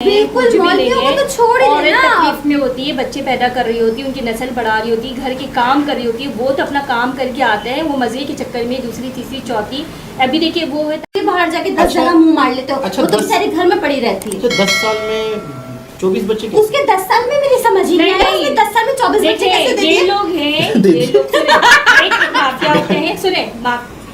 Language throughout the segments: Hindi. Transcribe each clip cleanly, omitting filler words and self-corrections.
बिल्कुल कुछ भी नहीं है। तो छोड़ ही औरत देना। तकलीफ में होती है, बच्चे पैदा कर रही होती है, उनकी नस्ल बढ़ा रही होती है, घर के काम कर रही होती है, वो तो अपना काम करके आते हैं, वो मजे के चक्कर में दूसरी तीसरी चौथी अभी देखिए वो है बाहर जाके 10 अच्छा। जगह मुंह मार लेते हो। अच्छा, वो तो 10 बेचारी घर में पड़ी रहती है। तो 10 साल में 24 बच्चे कैसे? उसके 10 साल में मेरी समझ ही नहीं आई, उसने 10 साल में 24 बच्चे देखिए कैसे दे ये दिए? लोग हैं, ये लोग सुने, एक माफिया होते हैं, सुने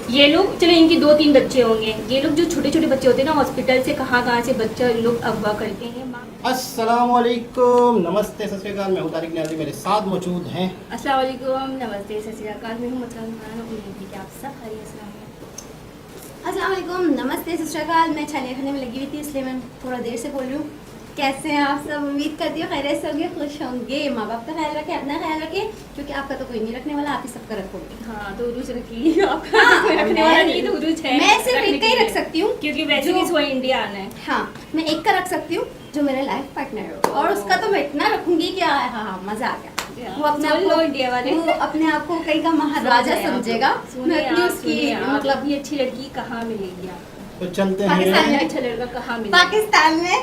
ये लोग चलो इनकी 2-3 बच्चे होंगे, ये लोग जो छोटे छोटे बच्चे होते हैं ना हॉस्पिटल से कहाँ से बच्चा लोग अगवा करते हैं। अस्सलाम वालेकुम, नमस्ते, सत श्री अकाल। मैं हूं तारिक न्याजी, मेरे साथ मौजूद हैं। अस्सलाम वालेकुम, नमस्ते, सत श्री अकाल। मैं हूं मतलब उम्मीद है कि आप सब खैरियत से होंगे। अस्सलाम वालेकुम, नमस्ते, सत श्री अकाल। मैं छानिया खाने में लगी हुई थी इसलिए मैं थोड़ा देर से बोल रही हूँ। कैसे हैं आप सब? उम्मीद करती हूँ खैरियत से होंगे, खुश होंगे। माँ बाप का ख्याल रखें, अपना ख्याल रखें, क्योंकि आपका तो कोई नहीं रखने वाला, आप ही सबका रखोगे। हाँ तो उरुज रखिए, आपका कोई रखने वाला नहीं तो उरुज है। मैं सिर्फ रखने एक का ही के लिए। रख सकती हूँ, क्योंकि वैसे भी वो इंडिया आना है। हाँ मैं एक का रख सकती हूँ जो मेरा लाइफ पार्टनर हो, और उसका तो मैं इतना रखूंगी कि हाँ मजा आ गया। वो अपने आप सुन लो इंडिया वाले, वो अपने आप को कहीं का महाराजा समझेगा। मैं इतनी उसकी मतलब ये अच्छी लड़की कहाँ मिलेगी आपको? तो चलते पाकिस्तान हैं में। अच्छा लड़का कहाँ मिलेगा? पाकिस्तान में।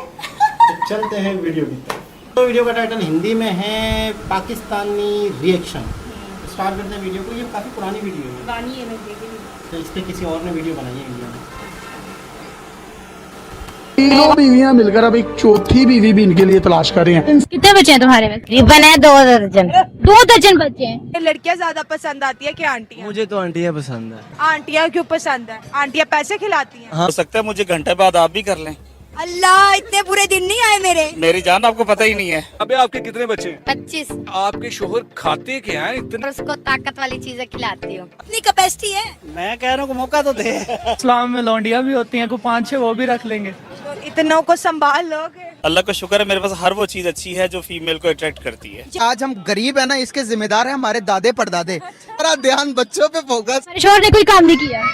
तो चलते हैं वीडियो की तरफ। तो वीडियो का टाइटल हिंदी में है पाकिस्तानी रिएक्शन। स्टार्ट करते हैं वीडियो को। ये काफ़ी पुरानी वीडियो है, गानी है मैं देख रही हूँ। तो इस पर किसी और ने वीडियो बनाई है इंडिया में। तीनों बीवियां मिलकर अब एक चौथी बीवी भी इनके लिए तलाश कर रहे हैं। कितने बच्चे हैं तुम्हारे में? करीबन है 2 दर्जन। 2 दर्जन बच्चे हैं। लड़कियां ज्यादा पसंद आती है कि आंटियां? मुझे तो आंटियां पसंद है। आंटियां क्यों पसंद है? आंटियां पैसे खिलाती हैं। हो सकता है मुझे घंटे बाद आप भी कर लें। अल्लाह, इतने बुरे दिन नहीं आए मेरे। मेरी जान आपको पता ही नहीं है। अबे आपके कितने बच्चे? 25। आपके शोहर खाते क्या हैं इतने? और उसको ताकत वाली चीजें खिलाती हूँ। अपनी कैपेसिटी है मैं कह रहा हूँ मौका तो दे। इस्लाम में लौंडियां भी होती हैं, कोई 5-6 वो भी रख लेंगे। तो इतनों को संभाल लोगे? अल्लाह का शुक्र है मेरे पास हर वो चीज अच्छी है जो फीमेल को अट्रैक्ट करती है। आज हम गरीब है ना, इसके जिम्मेदार है हमारे दादे परदादे। सारा ध्यान बच्चों पे फोकस। मेरे शोहर ने कोई काम नहीं किया।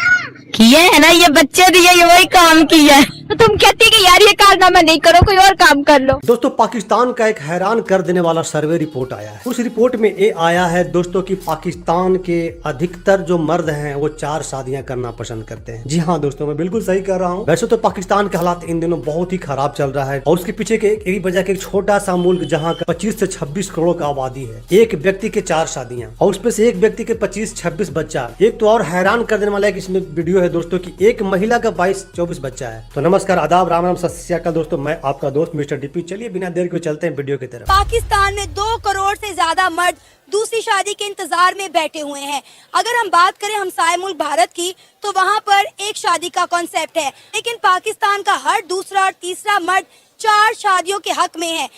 किए है ना, ये बच्चे दिए, ये वही काम किया है। तो तुम कहती कि यार ये कारनामा नहीं करो, कोई और काम कर लो। दोस्तों पाकिस्तान का एक हैरान कर देने वाला सर्वे रिपोर्ट आया है। उस रिपोर्ट में ये आया है दोस्तों कि पाकिस्तान के अधिकतर जो मर्द हैं वो 4 शादियां करना पसंद करते हैं। जी हाँ दोस्तों, मैं बिल्कुल सही कह रहा हूँ। वैसे तो पाकिस्तान के हालात इन दिनों बहुत ही खराब चल रहा है, और उसके पीछे के एक वजह के एक छोटा सा मुल्क जहाँ का 25 से 26 करोड़ का आबादी है, एक व्यक्ति के 4 शादियां, और उसमें से एक व्यक्ति के 25-26 बच्चा। एक तो और हैरान कर देने वाला एक इसमें वीडियो है दोस्तों की एक महिला का 22-24 बच्चा है। तो नमस्कार, आदाब, राम राम, सत श्री अकाल दोस्तों, मैं आपका दोस्त मिस्टर डीपी। चलिए बिना देर के चलते हैं वीडियो की तरफ। पाकिस्तान में 2 करोड़ से ज्यादा मर्द दूसरी शादी के इंतजार में बैठे हुए हैं। अगर हम बात करें हमसाय मुल्क भारत की, तो वहाँ पर एक शादी का कॉन्सेप्ट है, लेकिन पाकिस्तान का हर दूसरा और तीसरा मर्द 4 शादियों के हक में है।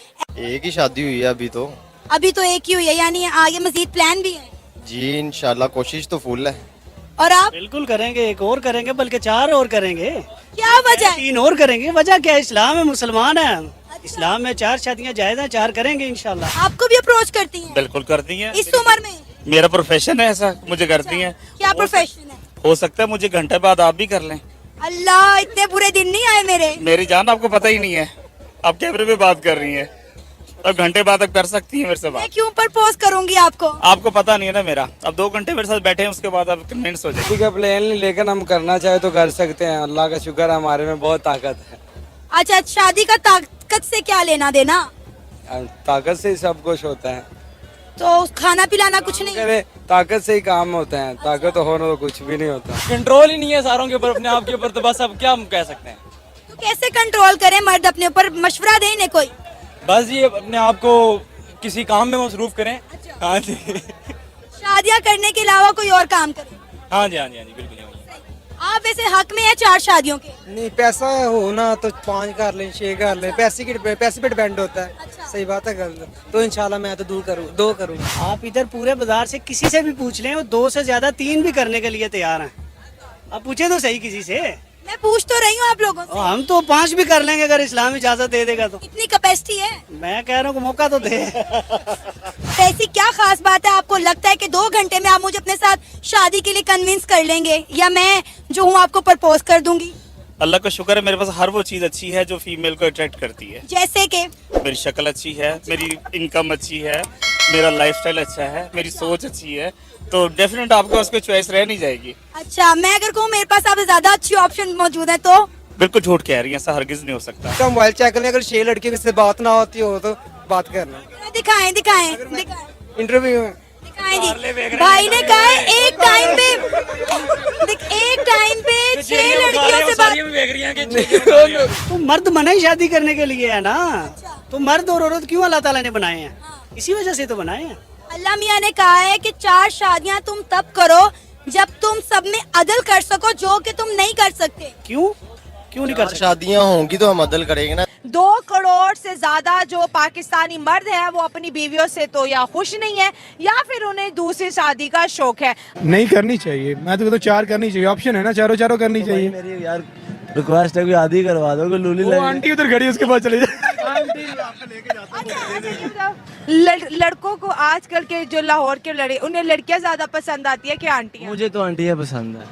एक ही शादी हुई है अभी तो एक ही हुई है, यानी आगे मजीद प्लान भी है? जी इंशाल्लाह, कोशिश तो फुल है। और आप? बिल्कुल करेंगे, एक और करेंगे, बल्कि 4 और करेंगे। क्या वजह है? 3 और करेंगे। वजह क्या है? इस्लाम है, मुसलमान है। इस्लाम में 4 शादियां जायज हैं, 4 करेंगे इंशाल्लाह। आपको भी अप्रोच करती हैं? बिल्कुल करती है, इस उम्र में? मेरा प्रोफेशन है ऐसा, मुझे करती है। क्या प्रोफेशन है? हो सकता है मुझे घंटे बाद आप भी कर लें। अल्लाह, इतने बुरे दिन नहीं आए मेरे। मेरी जान आपको पता ही नहीं है। आप कैमरे पे बात कर रही है, अब घंटे बाद तक कर सकती है मेरे से मैं बात। क्यों प्रपोज करूंगी आपको? आपको पता नहीं है ना मेरा। अब 2 घंटे मेरे साथ बैठे हैं, उसके बाद आप कन्विंस हो जाए। का प्लान नहीं, लेकिन हम करना चाहे तो कर सकते हैं। अल्लाह का शुक्र है, हमारे में बहुत ताकत है। अच्छा, शादी का ताकत से क्या लेना देना? ताकत से ही सब कुछ होता है। तो खाना पिलाना कुछ नहीं? करे ताकत से ही काम होते हैं, ताकत हो ना तो कुछ भी नहीं होता। कंट्रोल ही नहीं है सारों के ऊपर, अपने आप के ऊपर, तो बस अब क्या हम कह सकते हैं। तो कैसे कंट्रोल करें? मर्द अपने ऊपर मशवरा दें इन्हें कोई? बस ये अपने आप को किसी काम में मसरूफ करें। हाँ जी, शादियां करने के अलावा कोई और काम करें? हाँ जी, हाँ जी, हाँ जी, बिल्कुल। आप वैसे हक में है 4 शादियों के? नहीं, पैसा हो ना तो 5 कर लें, 6 कर लें, पैसे पे डिपेंड होता है। सही बात है, गलत तो इंशाल्लाह मैं तो 2 करूँगा। आप इधर पूरे बाजार से किसी से भी पूछ लें, वो 2 से ज्यादा 3 भी करने के लिए तैयार हैं। आप पूछे तो सही किसी से। मैं पूछ तो रही हूँ आप लोगों से। हम तो 5 भी कर लेंगे अगर इस्लाम इजाजत दे देगा तो। इतनी कैपेसिटी है? मैं कह रहा हूँ मौका तो दे। ऐसी क्या खास बात है आपको लगता है कि 2 घंटे में आप मुझे अपने साथ शादी के लिए कन्विंस कर लेंगे, या मैं जो हूँ आपको प्रपोज कर दूंगी? अल्लाह का शुक्र है मेरे पास हर वो चीज अच्छी है जो फीमेल को अट्रैक्ट करती है। जैसे कि? मेरी शक्ल अच्छी है, मेरी इनकम अच्छी है, मेरा लाइफस्टाइल अच्छा है, मेरी सोच अच्छी है, तो डेफिनेट आपको उसकी चॉइस रह नहीं जाएगी। अच्छा, मैं अगर कहूँ मेरे पास आपसे ज्यादा अच्छी ऑप्शन मौजूद है तो? बिल्कुल झूठ कह रही हैं, ऐसा हरगिज नहीं हो सकता। तो मोबाइल चेक करें, अगर 6 लड़के से बात ना होती हो तो बात करना। दिखाएं दिखाएं दिखाएं इंटरव्यू में दिखाएं जी। भाई ने कहा है एक टाइम पे 6 लड़कियों से बात। तो मर्द बना ही शादी करने के लिए है ना, तो मर्द और औरत क्यों अल्लाह ताला ने बनाए हैं? इसी वजह से तो बनाए हैं। अल्लाह मियां ने कहा है कि 4 शादियां तुम तब करो जब तुम सब में अदल कर सको, जो कि तुम नहीं कर सकते। क्यों नहीं कर सकते? शादियाँ होंगी तो हम अदल करेंगे ना। 2 करोड़ से ज्यादा जो पाकिस्तानी मर्द हैं वो अपनी बीवियों से तो या खुश नहीं है या फिर उन्हें दूसरी शादी का शौक है। नहीं करनी चाहिए, मैं तो 4 करनी चाहिए, ऑप्शन है ना, चारों करनी चाहिए। मेरी यार रिक्वेस्ट है, कोई आधी करवा दो, कोई लूली वो आंटी उधर खड़ी है, उसके पास चले जाए। लड़कों को आजकल के जो लाहौर के लड़के, उन्हें लड़कियां ज्यादा पसंद आती है कि आंटियां? मुझे तो आंटियां पसंद है।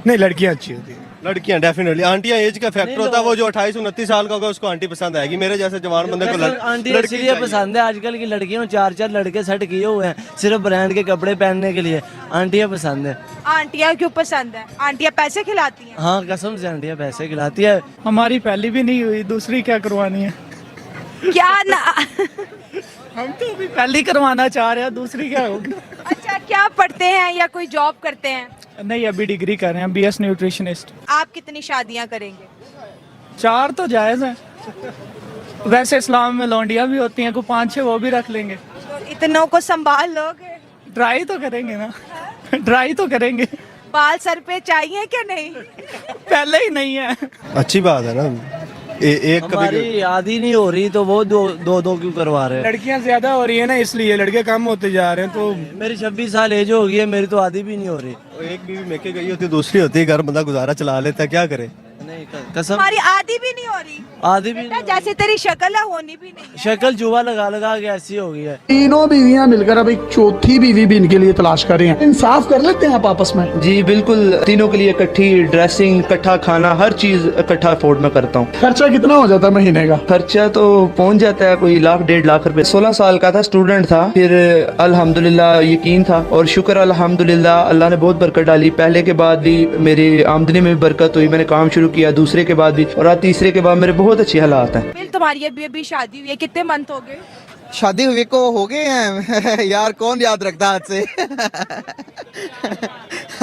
नहीं, लड़कियां अच्छी होती है। लड़कियां डेफिनेटली, आंटियां एज का फैक्टर होता है, वो जो 28-29 साल का होगा उसको आंटी पसंद आएगी। मेरे जैसे जवान बंदे को आंटी इसलिए पसंद है, आजकल की लड़कियों 4 लड़के सेट किए हुए हैं सिर्फ ब्रांड के कपड़े पहनने के लिए, आंटियां पसंद है। आंटियां क्यों पसंद है? आंटियां पैसे खिलाती हैं। हाँ कसम से आंटियां पैसे खिलाती है। हमारी पहली भी नहीं हुई, दूसरी क्या करवानी है? क्या ना हम तो अभी पहली करवाना चाह रहे हैं, दूसरी क्या होगी? अच्छा, क्या पढ़ते हैं या कोई जॉब करते हैं? नहीं, अभी डिग्री कर रहे हैं, BS न्यूट्रिशनिस्ट। आप कितनी शादियां करेंगे? 4 तो जायज़ है, वैसे इस्लाम में लौंडियां भी होती हैं, को 5-6 वो भी रख लेंगे। तो इतनों को संभाल लोगे? ट्राई तो करेंगे ना, ट्राई तो करेंगे। बाल सर पे चाहिए क्या? नहीं पहले ही नहीं है। अच्छी बात है ना, एक हमारी आधी नहीं हो रही तो वो दो क्यों करवा रहे हैं? लड़कियां ज्यादा हो रही है ना, इसलिए लड़के कम होते जा रहे हैं। तो मेरी 26 साल एज हो गई है, मेरी तो आधी भी नहीं हो रही। एक बीवी मेके गई होती, दूसरी होती है, घर बंदा गुजारा चला लेता है, क्या करे? नहीं कसम, हमारी आधी भी नहीं हो रही। आधी भी जैसे तेरी शक्ल है होनी भी नहीं। शक्ल जुआ लगा के ऐसी हो गई है। तीनों बीवियां मिलकर अब एक चौथी बीवी भी इनके लिए तलाश कर रहे हैं। इंसाफ कर लेते हैं आप आपस में। जी बिल्कुल, तीनों के लिए इकट्ठी ड्रेसिंग, इकट्ठा खाना, हर चीज इकट्ठा अफोर्ड में करता हूँ। खर्चा कितना हो जाता है महीने का? खर्चा तो पहुँच जाता है कोई 1-1.5 लाख रुपए। 16 साल का था, स्टूडेंट था, फिर अल्हम्दुलिल्लाह यकीन था और शुक्र अल्हम्दुलिल्लाह अल्लाह ने बहुत बरकत डाली। पहले के बाद भी मेरी आमदनी में भी बरकत हुई, मैंने काम शुरू किया, दूसरे के बाद भी, और आज तीसरे के बाद मेरे बहुत अच्छे हालात हैं। बिल, तुम्हारी अभी शादी हुई है, कितने मंथ हो गए? शादी हुई को हो गए हैं यार, कौन याद रखता आज से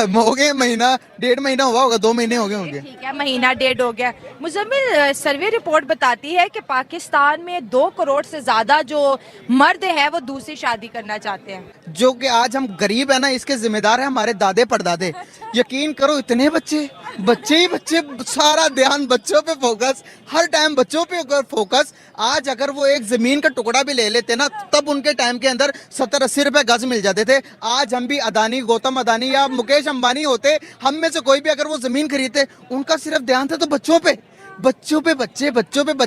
हो गए महीना 1.5 महीना हुआ होगा, 2 महीने हो गए होंगे। ठीक है, महीना 1.5 हो गया। मुजम्मिल, सर्वे रिपोर्ट बताती है कि पाकिस्तान में 2 करोड़ से ज्यादा जो मर्द हैं वो दूसरी शादी करना चाहते हैं। जो कि आज हम गरीब है ना, इसके जिम्मेदार है हमारे दादे परदादे। यकीन करो, इतने बच्चे ही बच्चे, सारा ध्यान बच्चों पे फोकस, हर टाइम बच्चों पे फोकस। आज अगर वो एक जमीन का टुकड़ा भी ले लेते ना, तब उनके टाइम के अंदर 70-80 रुपए गज मिल जाते थे। आज हम भी अदानी, गौतम अदानी या मुकेश अंबानी होते, हम में से कोई भी अगर वो जमीन खरीदते, उनका सिर्फ ध्यान था तो बच्चों पे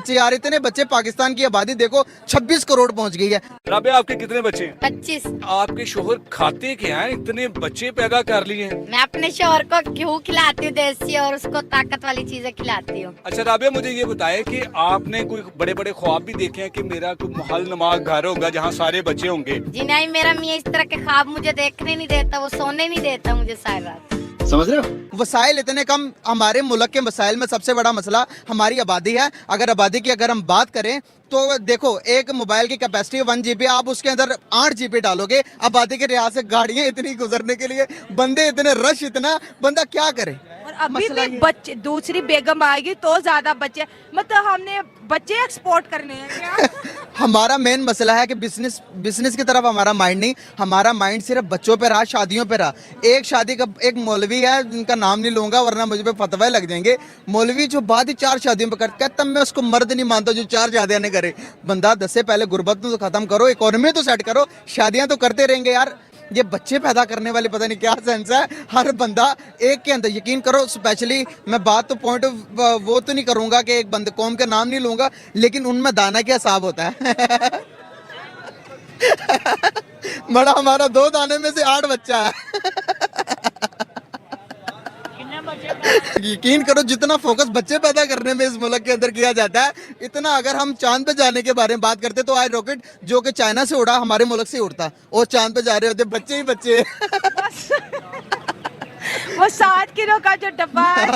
यार। इतने बच्चे, पाकिस्तान की आबादी देखो 26 करोड़ पहुंच गई है। राबिया, आपके कितने बच्चे हैं? 25। आपके शोहर खाते क्या हैं, इतने बच्चे पैदा कर लिए हैं? मैं अपने शोहर को घी खिलाती हूँ देसी, और उसको ताकत वाली चीजें खिलाती हूँ। अच्छा राबिया, मुझे ये बताएं कि आपने कोई बड़े बड़े ख्वाब भी देखे हैं कि मेरा कोई महल नुमा घर होगा जहाँ सारे बच्चे होंगे? जी नहीं, मेरा मियाँ इस तरह के ख्वाब मुझे देखने नहीं देता, वो सोने नहीं देता मुझे सारी रात। समझ रहे हो? वसाइल इतने कम, हमारे मुल्क के वसाइल में सबसे बड़ा मसला हमारी आबादी है। अगर आबादी की अगर हम बात करें तो देखो, एक मोबाइल की कैपेसिटी 1 GB, आप उसके अंदर 8 GB डालोगे। आबादी के लिहाज से गाड़ियां इतनी गुजरने के लिए, बंदे इतने, रश इतना, बंदा क्या करे? और अभी भी बच्चे, दूसरी बेगम आएगी तो ज्यादा बच्चे, मतलब हमने बच्चे एक्सपोर्ट करने हैं क्या? हमारा मेन मसला है कि बिजनेस की तरफ हमारा माइंड नहीं, हमारा माइंड सिर्फ बच्चों पे रहा, शादियों पे रहा। एक शादी का एक मौलवी है, जिनका नाम नहीं लूंगा वरना मुझे पे फतवा लग जाएंगे। मौलवी जो बाद ही 4 शादियों पे करता है, तब मैं उसको मर्द नहीं मानता जो 4 शादियां नहीं करे। बंदा 10 से पहले गुर्बत तो खत्म करो, इकोनॉमी तो सेट करो, शादियां तो करते रहेंगे यार। ये बच्चे पैदा करने वाले पता नहीं क्या सेंस है, हर बंदा एक के अंदर। यकीन करो, स्पेशली मैं बात तो पॉइंट वो तो नहीं करूंगा कि एक बंदे कौम के नाम नहीं लूंगा, लेकिन उनमें दाना क्या हिसाब होता है बड़ा हमारा 2 दाने में से 8 बच्चा है यकीन करो, जितना फोकस बच्चे पैदा करने में इस मुल्क के अंदर किया जाता है, इतना अगर हम चांद पे जाने के बारे में बात करते तो आज रॉकेट जो कि चाइना से उड़ा, हमारे मुल्क से उड़ता, और चांद पे जा रहे होते बच्चे ही बच्चे वो 7 किलो का जो डब्बा है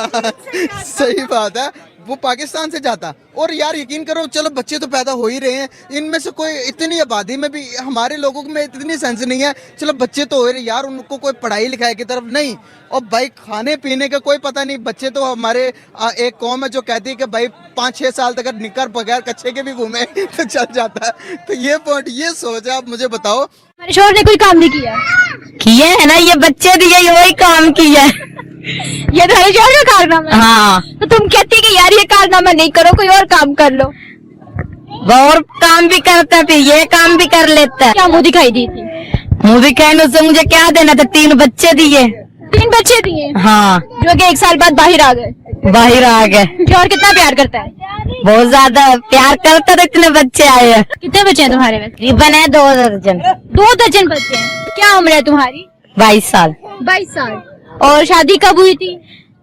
सही बात है, वो पाकिस्तान से जाता। और यार यकीन करो, चलो बच्चे तो पैदा हो ही रहे हैं, इनमें से कोई इतनी आबादी में भी हमारे लोगों में इतनी सेंस नहीं है, चलो बच्चे तो हो रहे यार, उनको कोई पढ़ाई लिखाई की तरफ नहीं। और भाई खाने पीने का कोई पता नहीं, बच्चे तो हमारे एक कौम है जो कहती है कि भाई 5-6 साल तक निकर बगैर कच्चे के भी घूमे तो चल जाता है। तो ये पॉइंट, ये सोच है। आप मुझे बताओ, हमारे शोहर ने कोई काम नहीं किया है ना, ये बच्चे दिए ये वही काम किया है। ये तुम्हारे शोहर का कारनामा है? हाँ। तो तुम कहती कि यार ये कारनामा नहीं करो, कोई और काम कर लो। वो और काम भी करता फिर ये काम भी कर लेता है। क्या मुँह दिखाई दी थी? मुँह दिखाई उससे मुझे क्या देना था, 3 बच्चे दिए। 3 बच्चे दिए? हाँ। जो कि 1 साल बाद बाहर आ गए। बाहर आ गए। शोहर कितना प्यार करता है? बहुत ज्यादा प्यार करता है, तो इतने बच्चे आए हैं। कितने बच्चे हैं तुम्हारे में? तकरीबन है 2 दर्जन। 2 दर्जन बच्चे हैं। क्या उम्र है तुम्हारी? 22 साल। 22 साल। और शादी कब हुई थी?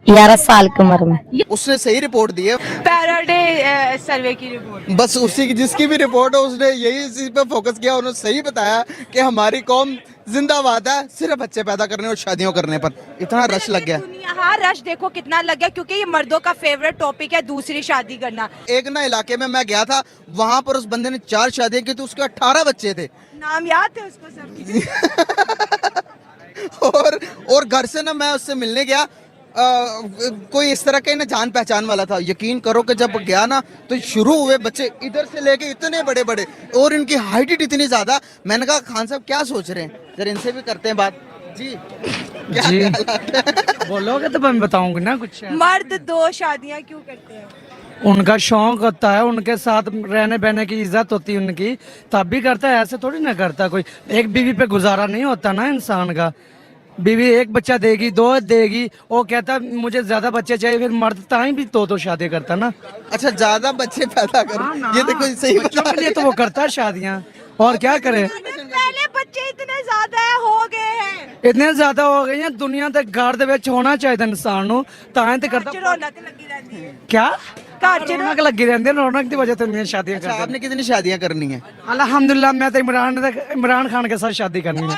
11 साल की उम्र में। उसने सही रिपोर्ट दी है, पैराडे सर्वे की रिपोर्ट। बस उसी की जिसकी भी रिपोर्ट है उसने यही इसी पे फोकस किया। उन्होंने सही बताया कि हमारी कौम जिंदाबाद है सिर्फ बच्चे पैदा करने और शादियों करने पर। इतना रश लग गया। हाँ, रश देखो कितना लग गया, क्योंकि ये मर्दों का फेवरेट टॉपिक है, दूसरी शादी करना। एक ना इलाके में मैं गया था, वहाँ पर उस बंदे ने 4 शादियां की, तो उसके 18 बच्चे थे। नाम याद थे उसको सबकी? और घर से ना मैं उससे मिलने गया, कोई इस तरह का ना जान पहचान वाला था। यकीन करो कि जब गया ना तो शुरू हुए बच्चे इधर से लेके इतने बड़े बड़े, और इनकी हाइट इतनी ज्यादा। मैंने कहा खान साहब क्या सोच रहे हैं, जरा इनसे भी करते हैं बात। जी क्या ख्यालात है? बोलोगे तो मैं बताऊंगा ना कुछ। मर्द 2 शादियां क्यों करते हैं? उनका शौक होता है, उनके साथ रहने बहने की इज्जत होती है उनकी, तब भी करता है। ऐसे थोड़ी ना करता कोई। एक बीवी पे गुजारा नहीं होता ना इंसान का। बीवी 1 बच्चा देगी, 2 देगी, वो कहता मुझे ज्यादा बच्चे चाहिए, फिर मर्द ताई भी 2 शादी करता ना। अच्छा, ज्यादा बच्चे पैदा कर, ये देखो सही बच्चों के लिए तो वो करता है शादियाँ, और क्या करे। पहले बच्चे इतने ज्यादा हो गए हैं, इतने ज्यादा हो गए हैं, दुनिया तक घर दे विच होना चाहिए इंसान नूं, तां ते करता। रौनक लगी रहती है। क्या घर च रौनक लगी रहती है, रौनक की वजह से शादियां करते हैं। आपने कितनी शादियां करनी है? अल्हम्दुलिल्लाह, मैं तो इमरान खान के साथ शादी करनी है।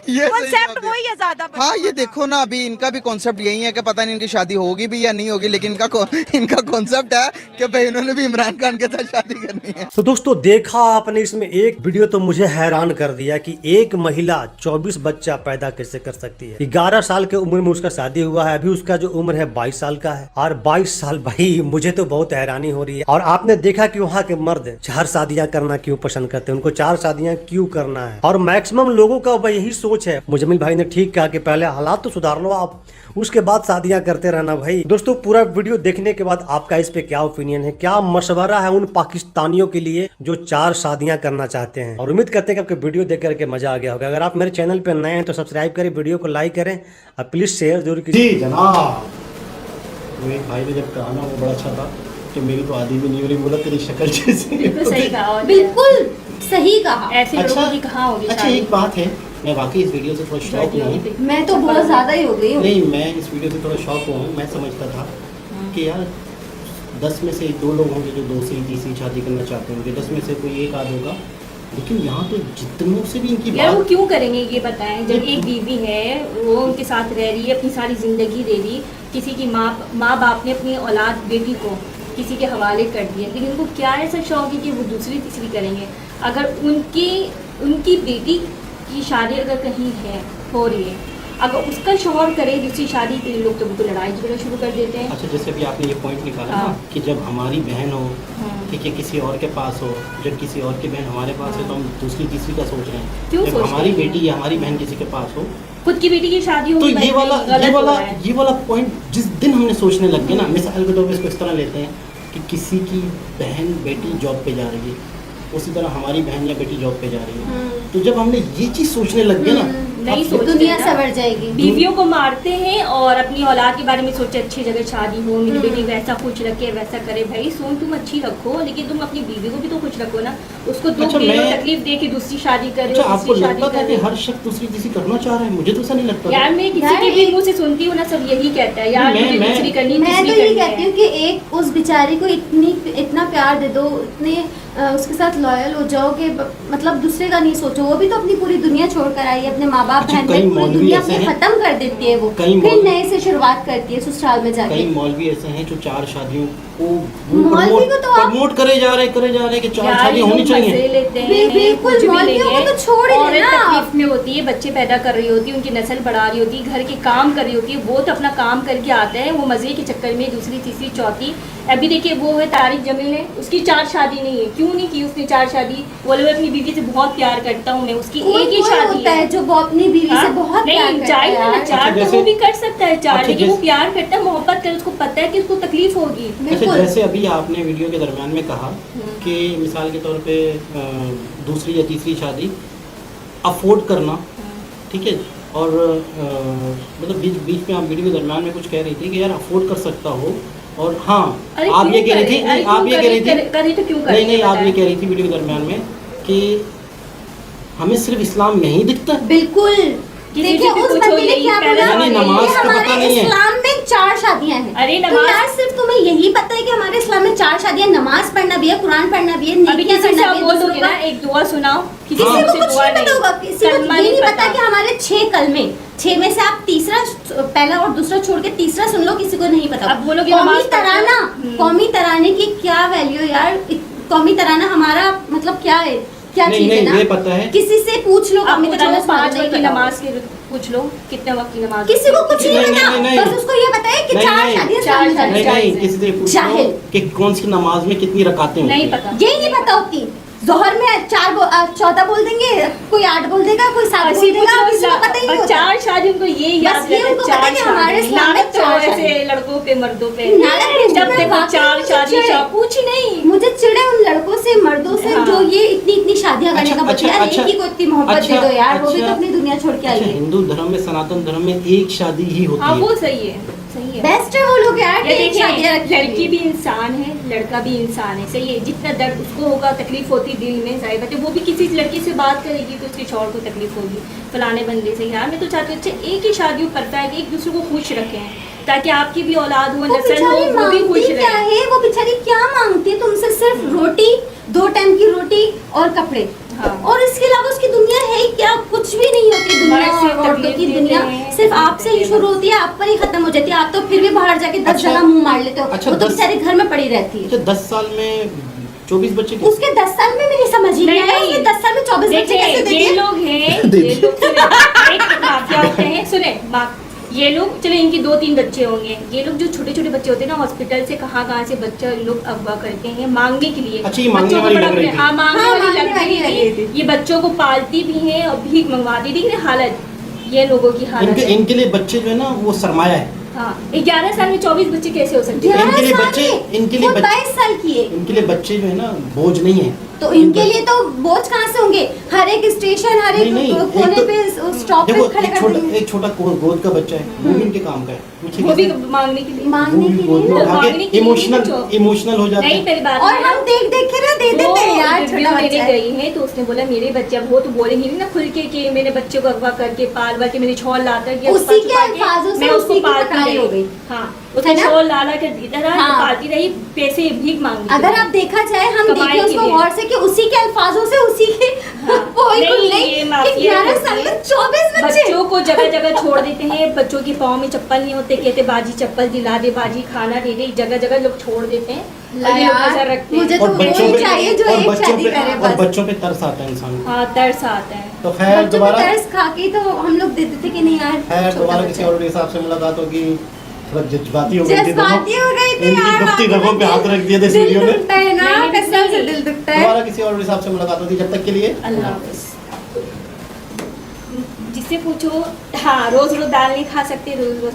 ये कॉन्सेप्ट वही है ज्यादा। हाँ, ये देखो ना, अभी इनका भी कॉन्सेप्ट यही है कि पता नहीं इनकी शादी होगी भी या नहीं होगी, लेकिन इनका कॉन्सेप्ट है कि भाई इन्होंने भी इमरान खान के साथ शादी करनी है। तो दोस्तों देखा आपने इसमें एक वीडियो, तो मुझे हैरान कर दिया कि एक महिला 24 बच्चा पैदा कैसे कर सकती है। 11 साल की उम्र में उसका शादी हुआ है, अभी उसका जो उम्र है 22 साल का है। और 22 साल भाई, मुझे तो बहुत हैरानी हो रही है। और आपने देखा कि वहाँ के मर्द 4 शादियां करना क्यों पसंद करते हैं, उनको 4 शादियां क्यों करना है। और मैक्सिमम लोगों का यही सोच है। मुजम्मिल भाई ने ठीक कहा कि पहले हालात तो सुधार लो आप, उसके बाद शादियां करते रहना भाई। दोस्तों पूरा वीडियो देखने के बाद आपका इस पे क्या ओपिनियन है, क्या मशवरा है उन पाकिस्तानियों के लिए जो 4 शादियां करना चाहते हैं। और उम्मीद करते हैं कि आपको वीडियो देख करके मजा आ गया होगा। अगर आप मेरे चैनल पे नए हैं तो सब्सक्राइब करें, वीडियो को लाइक करें और प्लीज शेयर जरूर कीजिए। जी जनाब, वो एक भाई ने जब कहा ना, वो बड़ा अच्छा था कि मेरी तो आदि भी नहीं हो रही, बोला तेरी शक्ल जैसी। सही कहा, बिल्कुल सही कहा। ऐसे लोगों की कहाँ होगी। अच्छा एक बात है, मैं वाकई इस वीडियो से थोड़ा शॉक हुआ हूँ। मैं तो बहुत ज्यादा ही हो गई हूँ। नहीं, मैं इस वीडियो से थोड़ा शॉक हुआ हूँ। मैं समझता था कि यार 10 में से 2 लोग होंगे जो 2री-3री शादी करना चाहते होंगे, 10 में से कोई एक आध होगा, लेकिन यहाँ तो जितनों से भी इनकी यार बात। वो क्यों करेंगे ये बताएं। जब एक बीवी है, वो उनके साथ रह रही है, अपनी सारी जिंदगी दे दी, किसी की माँ बाप ने अपनी औलाद बेटी को किसी के हवाले कर दिया, लेकिन उनको क्या ऐसा शौक है कि वो 2री-3री करेंगे। अगर उनकी बेटी की शादी अगर कहीं है, हो रही है, अगर उसका शौहर करे दूसरी शादी के लिए, लोग तो बिल्कुल लड़ाई झगड़ा शुरू कर देते हैं। अच्छा, जैसे अभी आपने ये पॉइंट निकाला ना कि जब हमारी बहन हो, ठीक है, किसी और के पास हो, जब किसी और की बहन हमारे पास है तो हम 2री-3री का सोच रहे हैं। क्यों जब हमारी बेटी या हमारी बहन किसी के पास हो, खुद की बेटी की शादी हो, तो ये वाला पॉइंट जिस दिन हमने सोचने लग गए ना, मिसाल के तौर पर इसको इस तरह लेते हैं कि किसी की बहन बेटी जॉब पे जा रही है, उसी तरह हमारी बहन या बेटी जॉब पे जा रही है, तो जब हमने ये चीज सोचने लग गए ना, नहीं सोचते, दुनिया सवर जाएगी। बीवियों को मारते हैं और अपनी औलाद के बारे में सोचे अच्छी जगह शादी हो, मेरी बेटी वैसा खुश रखे, वैसा करे। भाई सोच तुम अच्छी रखो, लेकिन तुम अपनी बीवी को भी तो खुश रखो ना। उसको दुख दे, तकलीफ दे के दूसरी शादी करे। अच्छा, आपको लगता है कि हर शख्स 2री-3री करना चाह रहा है? मुझे तो ऐसा नहीं लगता। यार मैं किसी के भी मुंह से सुनती हूँ ना, सब यही कहता है यार मुझे 2री करनी। मैं तो यही कहती हूँ कि एक उस बेचारी को इतना प्यार दे दो, इतने उसके साथ लॉयल हो जाओ कि मतलब दूसरे का नहीं सोचो। वो भी तो अपनी पूरी दुनिया छोड़ कर आई है, अपने माँ बाप बाप अच्छा, बहन कई में पूरी मौलवी दुनिया ऐसे अपनी हैं- खत्म कर देती है वो, कई फिर मौलवी- नए से शुरुआत करती है ससुराल में जाके। कई मौलवी ऐसे हैं जो 4 शादियों को मौलवी को तो आप- प्रमोट करे जा रहे कि 4 यार, शादी ये होनी लोग चाहिए। मजे लेते हैं, बिल्कुल, कुछ भी मौलवियों को लेंगे। तो छोड़ ही औरत देना। तकलीफ में होती है, बच्चे पैदा कर रही होती है, उनकी नस्ल बढ़ा रही होती है, घर के काम कर रही होती है, वो तो अपना काम करके आते हैं, वो मजे के चक्कर में दूसरी तीसरी चौथी। अभी देखिए वो है तारिक जमील है, उसकी 4 शादी नहीं है, क्यों नहीं की उसने 4 शादी? बोले अपनी बीवी से बहुत प्यार करता हूँ मैं, उसकी एक ही शादी होता है जो वो अपनी बीवी से बहुत प्यार नहीं, करता जायज है है ना, यार। 4 तो जैसे- वो भी कर सकता है 4, अच्छा, लेकिन वो जैसे- प्यार करता है, मोहब्बत कर, उसको पता है कि उसको तकलीफ होगी। अच्छा, जैसे अभी आपने वीडियो के दरमियान में कहा कि मिसाल के तौर पे दूसरी या तीसरी शादी अफोर्ड करना, ठीक है, और मतलब बीच में आप वीडियो के दरमियान में कुछ कह रही थी कि यार अफोर्ड कर सकता हो, और हाँ अरे आप ये क्यों कह रही करे? थी, अरे नहीं, क्यों आप ये कह रही करे? थी, करे तो क्यों करे? नहीं आप ये बताएं। कह रही थी वीडियो के दरमियान में कि हमें सिर्फ इस्लाम में ही दिखता है। बिल्कुल, किसी देखिए से भी उस पूछो बंदे ने यही क्या पहले बोला, नहीं, ये नमाज का हमारे पता नहीं है। इस्लाम में 4 शादियां हैं। अरे तो नमाज- यार सिर्फ तुम्हें यही पता है कि हमारे इस्लाम में 4 शादियां, नमाज पढ़ना भी है, कुरान पढ़ना भी है, अभी नेकियां किसी से करना आप भी है, बोल दूसरों दोगे का- ना एक दुआ सुनाओ, किसी को मुझसे कुछ दुआ नहीं पता होगा, किसी को कलमा ये नहीं पता पता। कि हमारे 6 कलमे, 6 में से आप तीसरा, पहला और दूसरा छोड़ के तीसरा सुन लो, किसी को नहीं पता। अब बोलोगे कौमी नमाज पढ़ते हो। तराना, कौमी तराने की क्या वैल्यू यार? कौमी तराना हमारा मतलब क्या है, क्या नहीं चीज है नहीं ना? ये पता है। किसी से पूछ लो, आप कौमी बताओ तराना 5 नहीं वक्त की पता होगा। नमाज के पूछ लो कितने वक्त की नमाज? किसी को कुछ नहीं नहीं, पता, नहीं, नहीं, बस उसको ये पता है कि नहीं, 4 नहीं, शादियां चार सामने शादियां। जाती हैं। नहीं किसी से पूछ लो जाहिल। कि कौन सी नमाज में कितनी रकातें होती नहीं हैं। पता। यही नहीं पता होती। जोहर में 14 बोल देंगे, कोई 8 बोल देगा, कोई 7 बोल ऐसी देगा, कुछ किसी को पता ही नहीं होता। 4 शादी उनको ये याद बस ये रहता है, उनको पता है कि 4 हमारे शादी। इस्लाम में लानत 4 करो शादी। ऐसे लड़कों पे मर्दों पे, नालक नहीं, जब मैं देखो वाकई 4 मुझे शादी चिढ़े। कुछ नहीं। मुझे चिड़े उन लड़कों से, मर्दों से हाँ। जो ये इतनी शादियां करने अच्छा, का बच्चा यार, अच्छा, एक ही को इतनी मोहब्बत दे दो यार, वो भी तो अच्छा, अपनी दुनिया छोड़ के आई अच्छा, है। हिंदू धर्म में, सनातन धर्म में एक शादी ही होती हाँ है। वो सही है, सही है। बेस्ट है वो लोग यार, ये एक शादियां देखिए रखी हुई लड़की है। भी इंसान है, लड़का भी इंसान है, सही है। जितना दर्द उसको होगा, तकलीफ होती दिल में, जाहिर बात है वो भी किसी लड़की से बात करेगी तो उसके शौहर को तकलीफ होगी, फलाने बंदे से। यार मैं तो चाहती हूँ अच्छे एक ही शादी परफेक्ट, एक दूसरे को खुश रखें, ताकि आपकी भी औलाद हो, वो नस्ल हो, बेचारी वो भी खुश मांगती क्या रहे। है? वो बेचारी क्या मांगती है तुमसे? सिर्फ रोटी, 2 टाइम की रोटी और कपड़े, हाँ। और इसके अलावा उसकी दुनिया है ही क्या? कुछ भी नहीं होती दुनिया। मर्द से और औरतों की तकलीफ दुनिया देते हैं, सिर्फ आपसे ही शुरू होती है, आप पर ही खत्म हो जाती है। आप तो फिर भी बाहर जाके 10 अच्छा, जगह मुंह मार लेते हो, अच्छा, वो तो 10 बेचारी घर में पड़ी रहती है। अच्छा 10 साल में 24 बच्चे कैसे? उसके 10 साल में मेरी समझ ही नहीं आया, उसने 10 साल में 24 बच्चे देखिए, कैसे दे ये दिए? लोग हैं, ये लोग सुने, एक माफिया होते हैं, सुने ये लोग, चलो इनकी 2-3 बच्चे होंगे, ये लोग जो छोटे छोटे बच्चे होते हैं ना, हॉस्पिटल से कहाँ से बच्चा लोग अगवा करते हैं मांगने के लिए। अच्छा, ये मांगने बच्चों को वाली बड़ा लग रही अपने- थी। हाँ मांगने हाँ, वाली मांगने लग वाली रही लग थी। रही ये बच्चों को पालती भी हैं और भीख मंगवाती, देख रहे हालत, ये लोगों की हालत है। इनके लिए बच्चे जो है ना वो सरमाया है। हाँ 11 साल में 24 बच्चे कैसे हो सकते हैं? 11 इनके लिए साल बच्चे- में, इनके लिए वो बच्चे- 22 साल की है। इनके लिए बच्चे जो है ना बोझ नहीं है। तो इनके लिए तो बोझ कहाँ से होंगे? हर एक स्टेशन, हर एक नहीं, नहीं, कोने एक तो- पे स्टॉप पे देखो खड़े कर देंगे। एक छोटा गोद का बच्चा है, वो भी इनके काम का है। पीछे वो भी कैसे- मांगने के लिए, मांगने के वो लिए भी ना। उठा मांगने के के लिए इमोशनल बच्चों- इमोशनल हो जाते नहीं हैं। पहली बात और है, हम देख देख के ना दे देते हैं यार, इंटरव्यू छोटा देने बच्चा है। गई है तो उसने बोला मेरे बच्चे, अब वो तो बोलेंगी नहीं ना खुल के कि मेरे बच्चे को अगवा करके पाल वाल के मेरी छोल लाता गया, उसी के अल्फाजों से मैं उसको उसी की पालती पकाई रही। हो गई। हाँ उसने है ना? छोल लाला के देता रहा, हाँ। पालती रही, पैसे भीख मांगी। अगर आप देखा जाए, हम कमाई देखें के उसको लिए। गौर से कि उसी के अल्फाजों से, उसी के हाँ। कोई नहीं, कुछ ये नहीं, माफिया कि 11 करती साल है। में 24 बच्चे। बच्चों को जगह जगह छोड़ देते हैं, बच्चों के पाँव में चप्पल नहीं होते, कहते बाजी चप्पल दिला दे, बाजी खाना दे दे, जगह जगह लोग छोड़ देते हैं और ये लोग यार, नजर रखते हैं। मुझे तो और बच्चों वही पे चाहिए जो और एक बच्चों शादी पे करे और बस। बच्चों पे तरस आता है इंसान को। हाँ तरस आता है। तो खैर बच्चों को दोबारा तरस खा के तो हम लोग देते थे कि नहीं यार, खैर छोटा दोबारा बच्चा किसी है। और के हिसाब से मुलाकात होगी। थोड़ा जज्बाती हो गई थी जज्बाती हो गई थी इनकी यार, दुखती आपको रगों पे हाथ रख दिया था इस दिल वीडियो ने। दुखता है ना, नहीं, कसम से नहीं। दिल दुखता है। दोबारा किसी और हिसाब से मुलाकात होगी, जब तक के लिए अल्लाह हाफ़िज़। जिससे पूछो, हाँ रोज रोज दाल नहीं खा सकते, रोज रोज